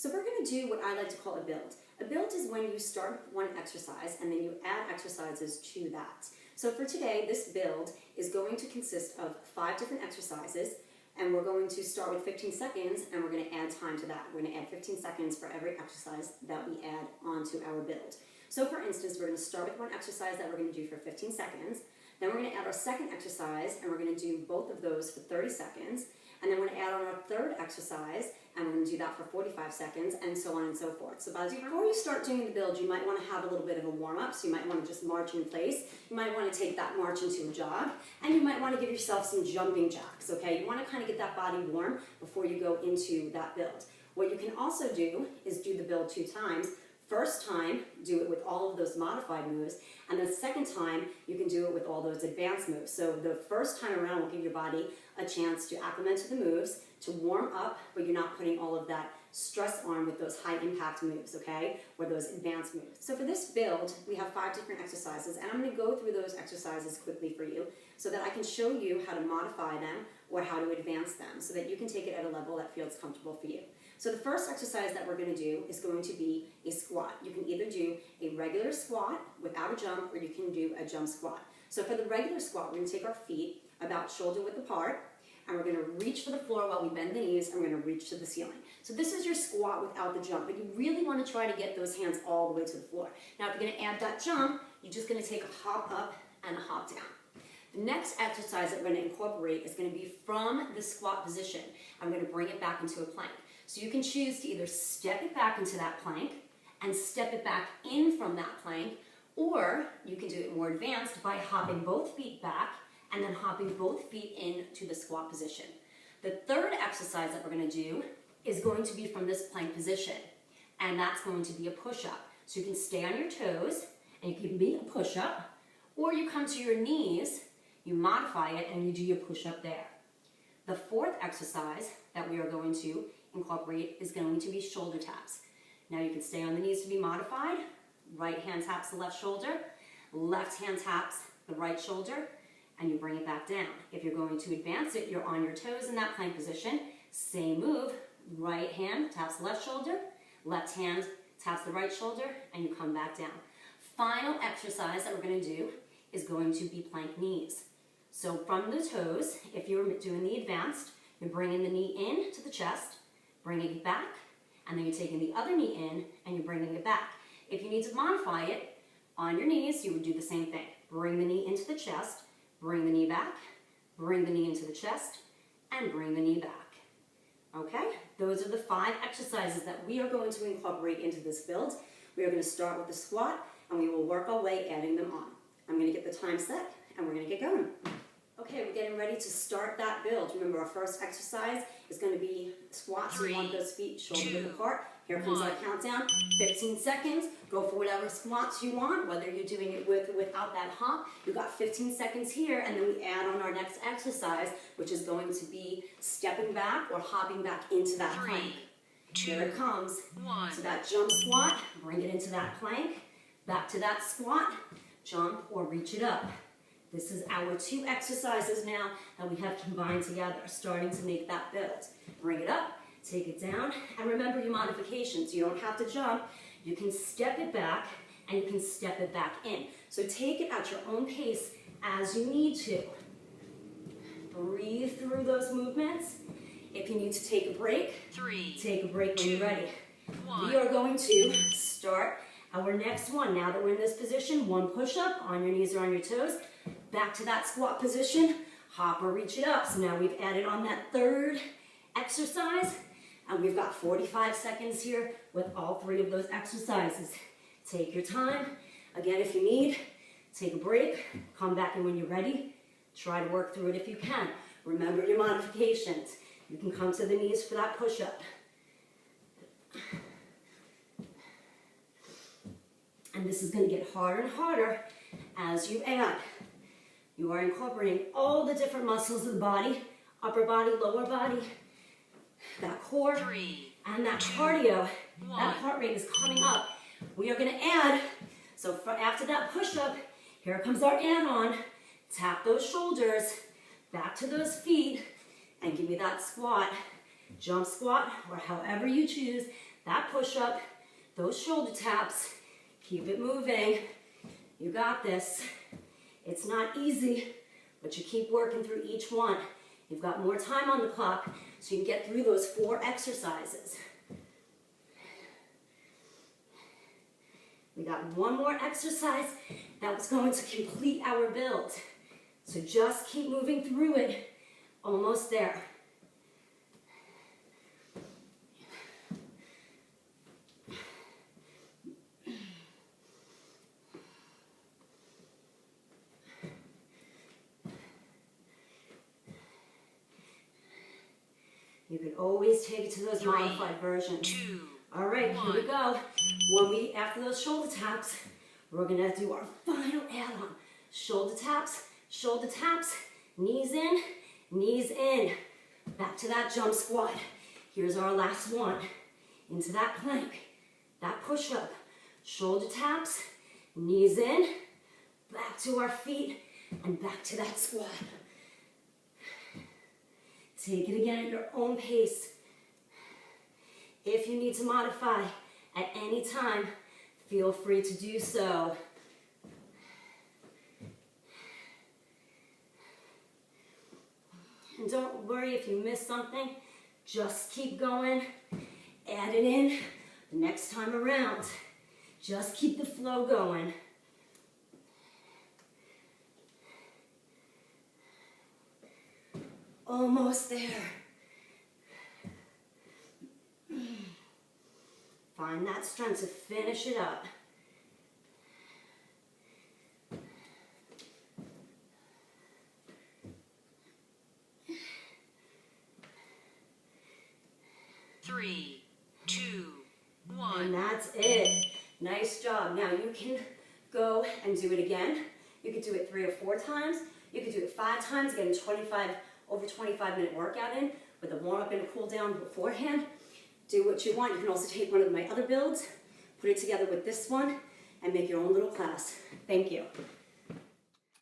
So we're going to do what I like to call a build. A build is when you start one exercise and then you add exercises to that. So for today, this build is going to consist of 5 different exercises, and we're going to start with 15 seconds and we're going to add time to that. We're going to add 15 seconds for every exercise that we add onto our build. So for instance, we're going to start with one exercise that we're going to do for 15 seconds. Then we're going to add our second exercise and we're going to do both of those for 30 seconds. And then we're going to add on our third exercise and we're going to do that for 45 seconds, and so on and so forth. So before you start doing the build, you might want to have a little bit of a warm-up. So you might want to just march in place. You might want to take that march into a jog, and you might want to give yourself some jumping jacks, okay? You want to kind of get that body warm before you go into that build. What you can also do is do the build 2 times. First time, do it with all of those modified moves, and the second time, you can do it with all those advanced moves. So the first time around will give your body a chance to acclimate to the moves, to warm up, but you're not putting all of that stress on with those high impact moves, okay, or those advanced moves. So for this build, we have 5 different exercises, and I'm going to go through those exercises quickly for you so that I can show you how to modify them or how to advance them so that you can take it at a level that feels comfortable for you. So the first exercise that we're going to do is going to be a squat. You can either do a regular squat without a jump, or you can do a jump squat. So for the regular squat, we're going to take our feet about shoulder width apart, and we're going to reach for the floor while we bend the knees, and we're going to reach to the ceiling. So this is your squat without the jump, but you really want to try to get those hands all the way to the floor. Now if you're going to add that jump, you're just going to take a hop up and a hop down. The next exercise that we're going to incorporate is going to be from the squat position. I'm going to bring it back into a plank. So you can choose to either step it back into that plank and step it back in from that plank, or you can do it more advanced by hopping both feet back and then hopping both feet into the squat position. The third exercise that we're going to do is going to be from this plank position, and that's going to be a push-up. So you can stay on your toes and you can be a push-up, or you come to your knees, you modify it, and you do your push-up there. The fourth exercise that we are going to incorporate is going to be shoulder taps. Now you can stay on the knees to be modified. Right hand taps the left shoulder, left hand taps the right shoulder, and you bring it back down. If you're going to advance it, you're on your toes in that plank position. Same move, right hand taps the left shoulder, left hand taps the right shoulder, and you come back down. Final exercise that we're going to do is going to be plank knees. So from the toes, if you're doing the advanced, you're bringing the knee in to the chest, bringing it back, and then you're taking the other knee in and you're bringing it back. If you need to modify it, on your knees, you would do the same thing. Bring the knee into the chest, bring the knee back, bring the knee into the chest, and bring the knee back. Okay? Those are the 5 exercises that we are going to incorporate into this build. We are going to start with the squat, and we will work our way adding them on. I'm going to get the time set, and we're going to get going. Okay, we're getting ready to start that build. Remember, our first exercise is going to be squats. 3, you want those feet shoulder width apart. Here 1. comes our countdown. 15 seconds. Go for whatever squats you want, whether you're doing it with or without that hop. You've got 15 seconds here, and then we add on our next exercise, which is going to be stepping back or hopping back into that 3, plank. 2, Here it comes. 1. So that jump squat, bring it into that plank, back to that squat, jump or reach it up. This is our 2 exercises now that we have combined together, starting to make that build. Bring it up, take it down, and remember your modifications. You don't have to jump. You can step it back, and you can step it back in. So take it at your own pace as you need to. Breathe through those movements. If you need to take a break, 3, take a break when you're ready. 1. We are going to start our next one. Now that we're in this position, 1 push-up on your knees or on your toes. Back to that squat position, hop or reach it up. So now we've added on that third exercise, and we've got 45 seconds here with all 3 of those exercises. Take your time. Again, if you need, take a break, come back in when you're ready. Try to work through it if you can. Remember your modifications. You can come to the knees for that push-up. And this is going to get harder and harder as you add. You are incorporating all the different muscles of the body, upper body, lower body, that core, 3, and that 2, cardio. 1. That heart rate is coming up. We are going to add. So after that push-up, here comes our add-on. Tap those shoulders, back to those feet, and give me that squat, jump squat, or however you choose. that push-up, those shoulder taps. Keep it moving. You got this. It's not easy, but you keep working through each one. You've got more time on the clock, so you can get through those 4 exercises. We got one more exercise that was going to complete our build. So just keep moving through it. Almost there. You can always take it to those modified versions. 2, All right, 1. Here we go. After those shoulder taps, we're gonna do our final add-on. Shoulder taps, knees in. Back to that jump squat. Here's our last one. Into that plank, that push-up. Shoulder taps, knees in, back to our feet, and back to that squat. Take it again at your own pace. If you need to modify at any time, feel free to do so. And don't worry if you miss something, just keep going, add it in the next time around. Just keep the flow going. Almost there. Find that strength to finish it up. Three, 2, 1. And that's it. Nice job. Now you can go and do it again. You could do it 3 or 4 times. You could do it 5 times, getting over 25-minute workout in with a warm-up and a cool-down beforehand. Do what you want. You can also take one of my other builds, put it together with this one, and make your own little class. Thank you.